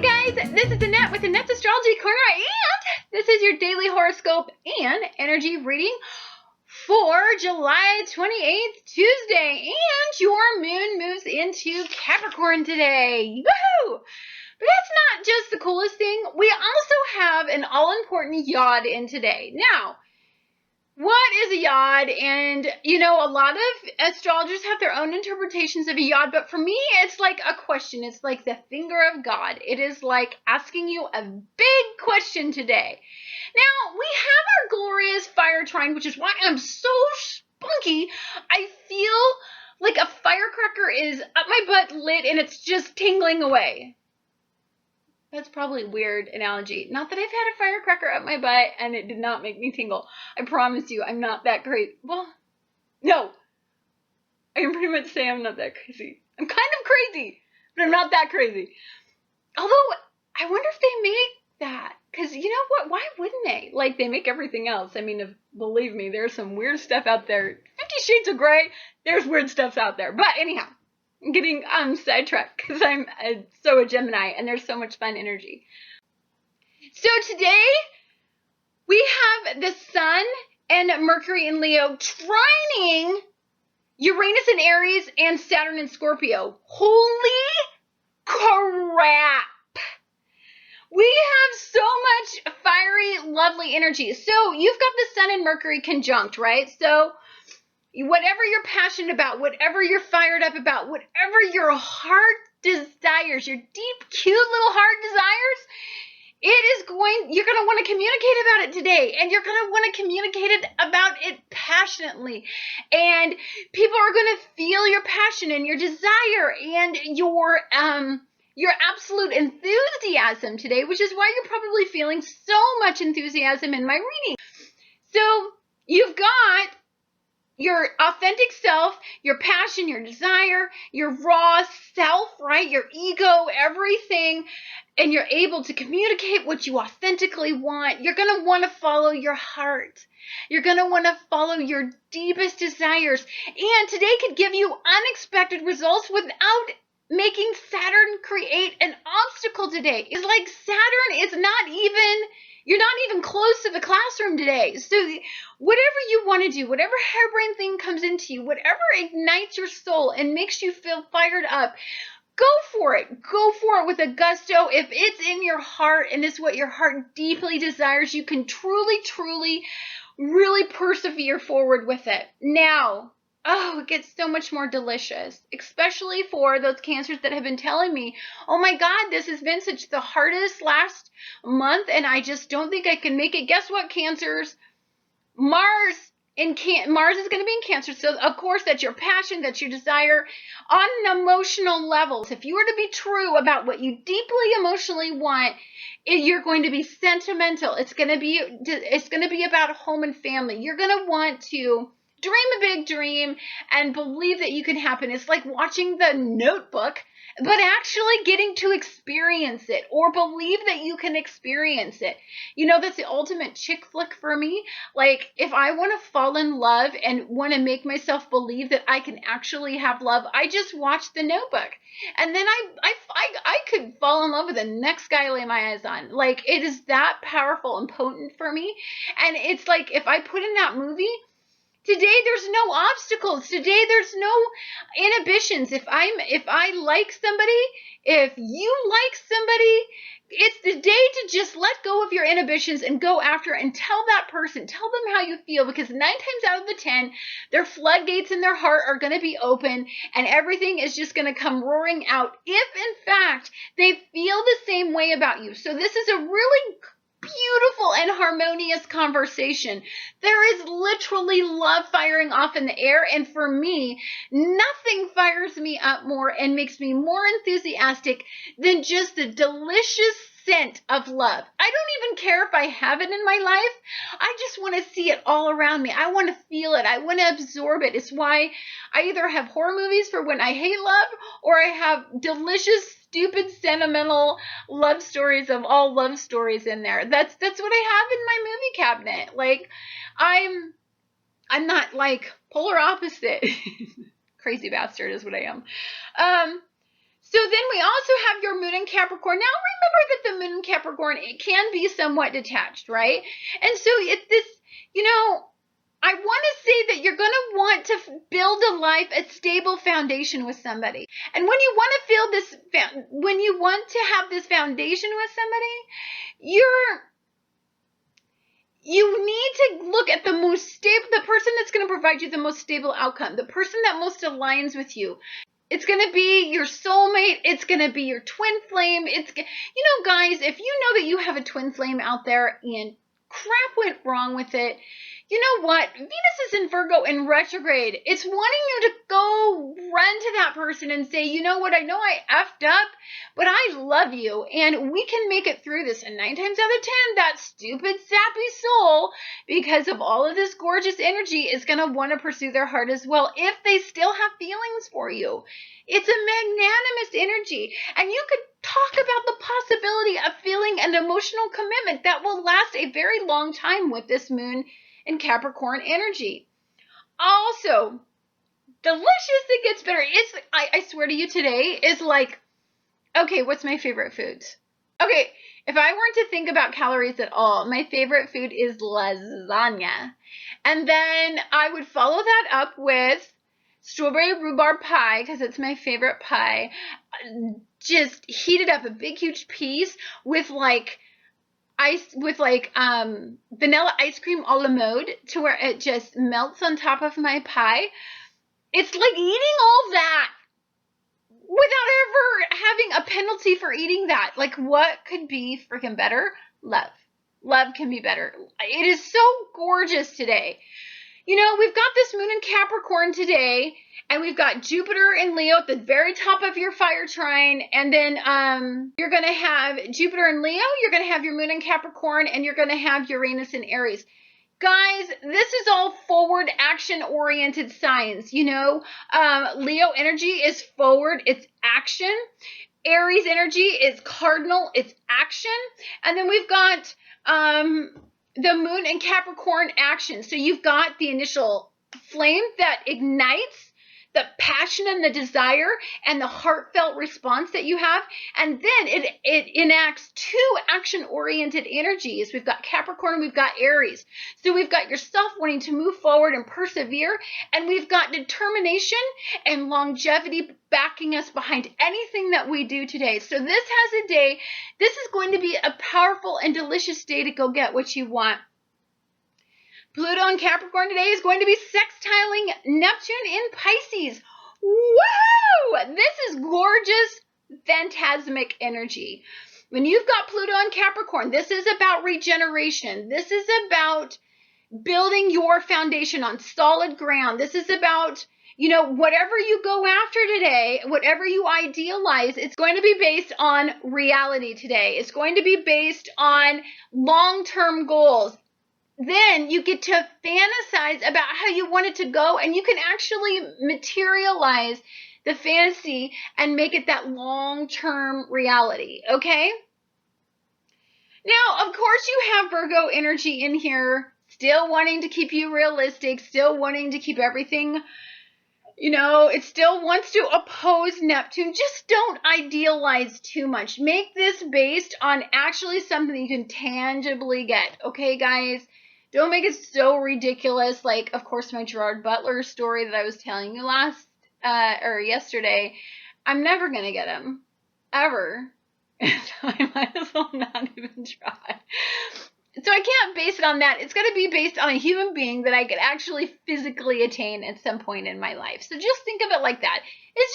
Hey guys, this is Annette with Annette's Astrology Corner, and this is your daily horoscope and energy reading for July 28th, Tuesday, and your moon moves into Capricorn today. Woohoo! But that's not just the coolest thing. We also have an all-important YOD in today. Now, what is a YOD? And, you know, a lot of astrologers have their own interpretations of a YOD, but for me, it's like a question. It's like the finger of God. It is like asking you a big question today. Now, we have our glorious fire trine, which is why I'm so spunky. I feel like a firecracker is up my butt lit and it's just tingling away. That's probably a weird analogy. Not that I've had a firecracker up my butt and it did not make me tingle. I promise you, I'm not that crazy. Well, no. I can pretty much say I'm not that crazy. I'm kind of crazy, but I'm not that crazy. Although, I wonder if they make that. Because, you know what? Why wouldn't they? Like, they make everything else. I mean, believe me, there's some weird stuff out there. 50 Shades of Grey, there's weird stuff out there. But anyhow. I'm getting sidetracked because I'm so a Gemini and there's so much fun energy. So today we have the Sun and Mercury in Leo trining Uranus in Aries and Saturn in Scorpio. Holy crap! We have so much fiery, lovely energy. So you've got the Sun and Mercury conjunct, right? So whatever you're passionate about, whatever you're fired up about, whatever your heart desires, your deep, cute little heart desires, you're going to want to communicate about it today. And you're going to want to communicate about it passionately. And people are going to feel your passion and your desire and your absolute enthusiasm today, which is why you're probably feeling so much enthusiasm in my reading. So you've got your authentic self, your passion, your desire, your raw self, right? Your ego, everything. And you're able to communicate what you authentically want. You're going to want to follow your heart. You're going to want to follow your deepest desires. And today could give you unexpected results without making Saturn create an obstacle today. It's like Saturn is you're not even close to the classroom today. So whatever you want to do, whatever harebrained thing comes into you, whatever ignites your soul and makes you feel fired up, go for it. Go for it with a gusto. If it's in your heart and it's what your heart deeply desires, you can truly, truly, really persevere forward with it. Now, it gets so much more delicious, especially for those Cancers that have been telling me, oh my God, this has been such the hardest last month and I just don't think I can make it. Guess what, Cancers? Mars is going to be in Cancer. So, of course, that's your passion, that's your desire on an emotional level. So if you were to be true about what you deeply emotionally want, you're going to be sentimental. It's going to be about home and family. You're going to want to dream a big dream and believe that you can happen. It's like watching The Notebook, but actually getting to experience it or believe that you can experience it. You know, that's the ultimate chick flick for me. Like, if I want to fall in love and want to make myself believe that I can actually have love, I just watch The Notebook. And then I could fall in love with the next guy I lay my eyes on. Like, it is that powerful and potent for me. And it's like, if I put in that movie, today there's no obstacles. Today there's no inhibitions. If I like somebody, if you like somebody, it's the day to just let go of your inhibitions and go after and tell that person, tell them how you feel, because 9 times out of the 10, their floodgates in their heart are going to be open and everything is just going to come roaring out if in fact they feel the same way about you. So this is a really beautiful and harmonious conversation. There is literally love firing off in the air, and for me, nothing fires me up more and makes me more enthusiastic than just the delicious scent of love. I don't even care if I have it in my life. I just want to see it all around me. I want to feel it. I want to absorb it. It's why I either have horror movies for when I hate love, or I have delicious, stupid, sentimental love stories of all love stories in there. That's what I have in my movie cabinet. Like, I'm not like polar opposite. Crazy bastard is what I am. So then we also have your Moon in Capricorn. Now remember that the Moon in Capricorn, it can be somewhat detached, right? And so it's this, you know, I want to say that you're going to want to build a life, a stable foundation with somebody. And when you want to feel this, when you want to have this foundation with somebody, you need to look at the most stable, the person that's going to provide you the most stable outcome, the person that most aligns with you. It's going to be your soulmate. It's going to be your twin flame. Guys, if you know that you have a twin flame out there and crap went wrong with it, you know what? Venus is in Virgo in retrograde. It's wanting you to go run to that person and say, you know what? I know I effed up, but I love you and we can make it through this. And 9 times out of 10, that stupid, sappy soul, because of all of this gorgeous energy, is going to want to pursue their heart as well if they still have feelings for you. It's a magnanimous energy. And you could talk about the possibility of feeling an emotional commitment that will last a very long time with this Moon in Capricorn energy. Also, delicious, it gets better. I swear to you, today is like, okay, what's my favorite foods? Okay, if I weren't to think about calories at all, my favorite food is lasagna. And then I would follow that up with strawberry rhubarb pie, because it's my favorite pie. Just heat it up, a big huge piece with vanilla ice cream a la mode, to where it just melts on top of my pie. It's like eating all that without ever having a penalty for eating that. Like, what could be freaking better? Love can be better. It is so gorgeous today. You know, we've got this Moon in Capricorn today, and we've got Jupiter in Leo at the very top of your fire trine, and then you're going to have Jupiter in Leo, you're going to have your Moon in Capricorn, and you're going to have Uranus in Aries. Guys, this is all forward action-oriented signs, you know. Leo energy is forward, it's action. Aries energy is cardinal, it's action. And then we've got the Moon in Capricorn action. So you've got the initial flame that ignites the passion and the desire and the heartfelt response that you have. And then it enacts 2 action-oriented energies. We've got Capricorn and we've got Aries. So we've got yourself wanting to move forward and persevere. And we've got determination and longevity backing us behind anything that we do today. So this is going to be a powerful and delicious day to go get what you want. Pluto in Capricorn today is going to be sextiling Neptune in Pisces. Woo! This is gorgeous, phantasmic energy. When you've got Pluto in Capricorn, this is about regeneration. This is about building your foundation on solid ground. This is about, you know, whatever you go after today, whatever you idealize, it's going to be based on reality today. It's going to be based on long-term goals. Then you get to fantasize about how you want it to go, and you can actually materialize the fantasy and make it that long-term reality, okay? Now, of course, you have Virgo energy in here, still wanting to keep you realistic, still wanting to keep everything, you know, it still wants to oppose Neptune. Just don't idealize too much. Make this based on actually something you can tangibly get, okay, guys? Don't make it so ridiculous. Like, of course, my Gerard Butler story that I was telling you yesterday. I'm never going to get him. Ever. So I might as well not even try. So I can't base it on that. It's got to be based on a human being that I could actually physically attain at some point in my life. So just think of it like that. It's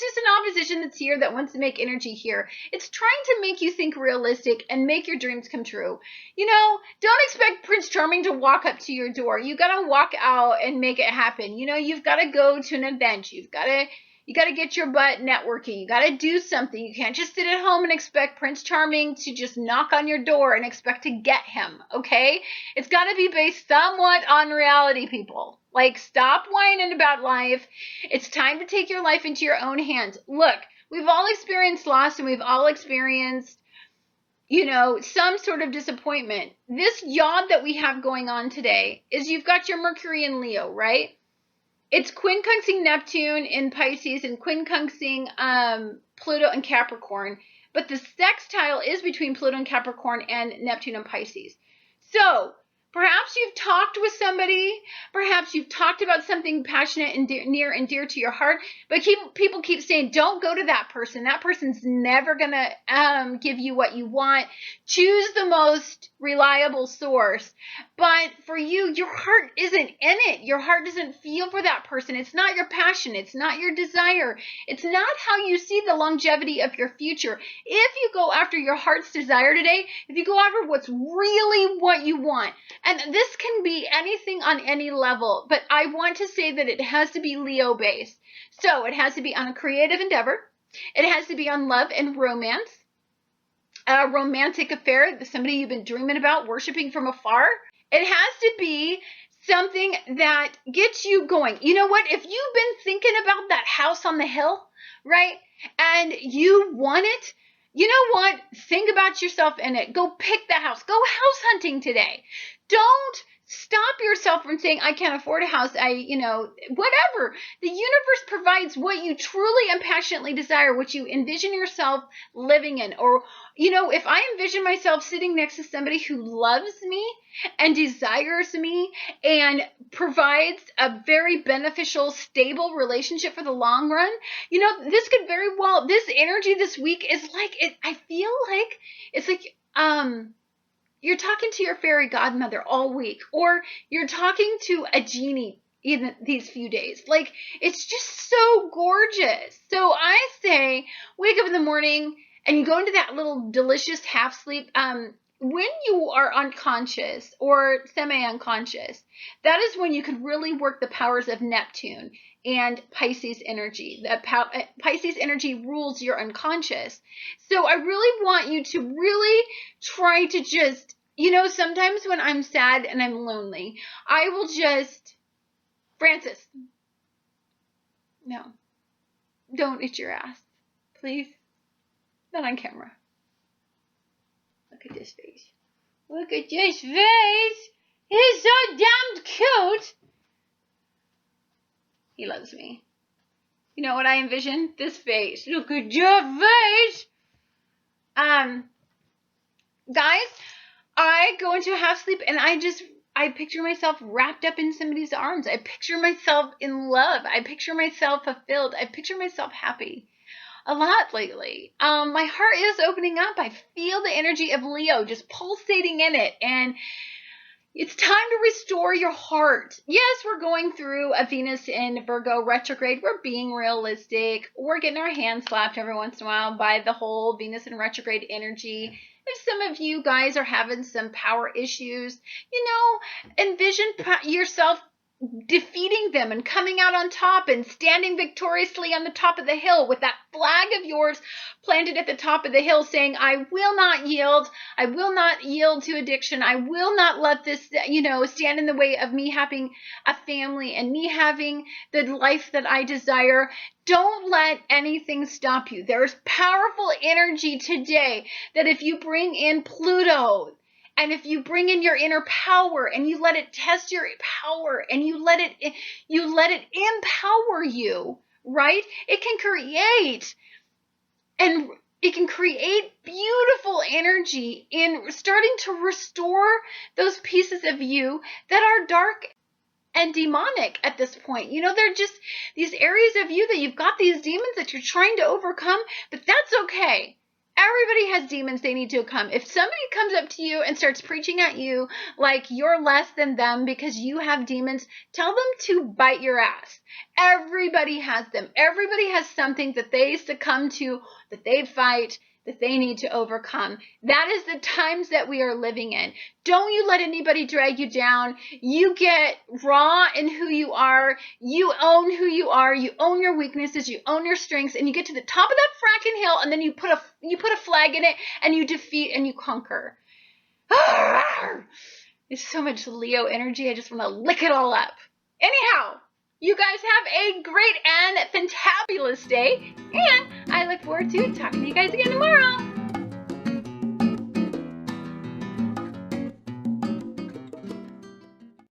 just an opposition that's here that wants to make energy here. It's trying to make you think realistic and make your dreams come true. You know, don't expect Prince Charming to walk up to your door. You got to walk out and make it happen. You know, you've got to go to an event. You got to get your butt networking. You got to do something. You can't just sit at home and expect Prince Charming to just knock on your door and expect to get him, okay? It's got to be based somewhat on reality, people. Like, stop whining about life. It's time to take your life into your own hands. Look, we've all experienced loss and we've all experienced, you know, some sort of disappointment. This YOD that we have going on today is you've got your Mercury in Leo, right? it's quincunxing Neptune in Pisces and quincunxing Pluto and Capricorn. But the sextile is between Pluto and Capricorn and Neptune and Pisces. So perhaps you've talked with somebody, perhaps you've talked about something passionate and near and dear to your heart, but people keep saying, don't go to that person. That person's never going to give you what you want. Choose the most reliable source. But for you, your heart isn't in it. Your heart doesn't feel for that person. It's not your passion. It's not your desire. It's not how you see the longevity of your future. If you go after your heart's desire today, if you go after what's really what you want, and this can be anything on any level, but I want to say that it has to be Leo based. So it has to be on a creative endeavor. It has to be on love and romance, a romantic affair, somebody you've been dreaming about, worshiping from afar. It has to be something that gets you going. You know what? If you've been thinking about that house on the hill, right, and you want it, you know what? Think about yourself in it. Go pick the house. Go house hunting today. Don't stop yourself from saying, I can't afford a house. Whatever. The universe provides what you truly and passionately desire, what you envision yourself living in. Or, if I envision myself sitting next to somebody who loves me and desires me and provides a very beneficial, stable relationship for the long run, this could very well, this energy this week is like, I feel like it's like, you're talking to your fairy godmother all week, or you're talking to a genie in these few days. Like, it's just so gorgeous. So I say, wake up in the morning and you go into that little delicious half sleep. When you are unconscious or semi-unconscious, that is when you can really work the powers of Neptune and Pisces energy. Pisces energy rules your unconscious. So I really want you to really try to just, sometimes when I'm sad and I'm lonely, I will just, Francis, no, don't itch your ass, please. Not on camera. Look at this face. Look at this face. He's so damn cute. He loves me. You know what I envision? This face. Look at your face. Guys, I go into a half sleep and I picture myself wrapped up in somebody's arms. I picture myself in love. I picture myself fulfilled. I picture myself happy. A lot lately. My heart is opening up. I feel the energy of Leo just pulsating in it, and it's time to restore your heart. Yes, we're going through a Venus in Virgo retrograde. We're being realistic. We're getting our hands slapped every once in a while by the whole Venus in retrograde energy. If some of you guys are having some power issues, envision yourself defeating them and coming out on top and standing victoriously on the top of the hill with that flag of yours planted at the top of the hill saying, I will not yield. I will not yield to addiction. I will not let this, stand in the way of me having a family and me having the life that I desire. Don't let anything stop you. There's powerful energy today that if you bring in Pluto, and if you bring in your inner power and you let it test your power and you let it empower you, right? It can create beautiful energy in starting to restore those pieces of you that are dark and demonic at this point. They're just these areas of you that you've got these demons that you're trying to overcome, but that's okay. Everybody has demons they need to overcome. If somebody comes up to you and starts preaching at you like you're less than them because you have demons, tell them to bite your ass. Everybody has them. Everybody has something that they succumb to, that they fight, that they need to overcome. That is the times that we are living in. Don't you let anybody drag you down. You get raw in who you are. You own who you are. You own your weaknesses. You own your strengths. And you get to the top of that fracking hill, and then you put a flag in it, and you defeat and you conquer. It's so much Leo energy. I just want to lick it all up. Anyhow, you guys have a great and fantabulous day, and I look forward to talking to you guys again tomorrow.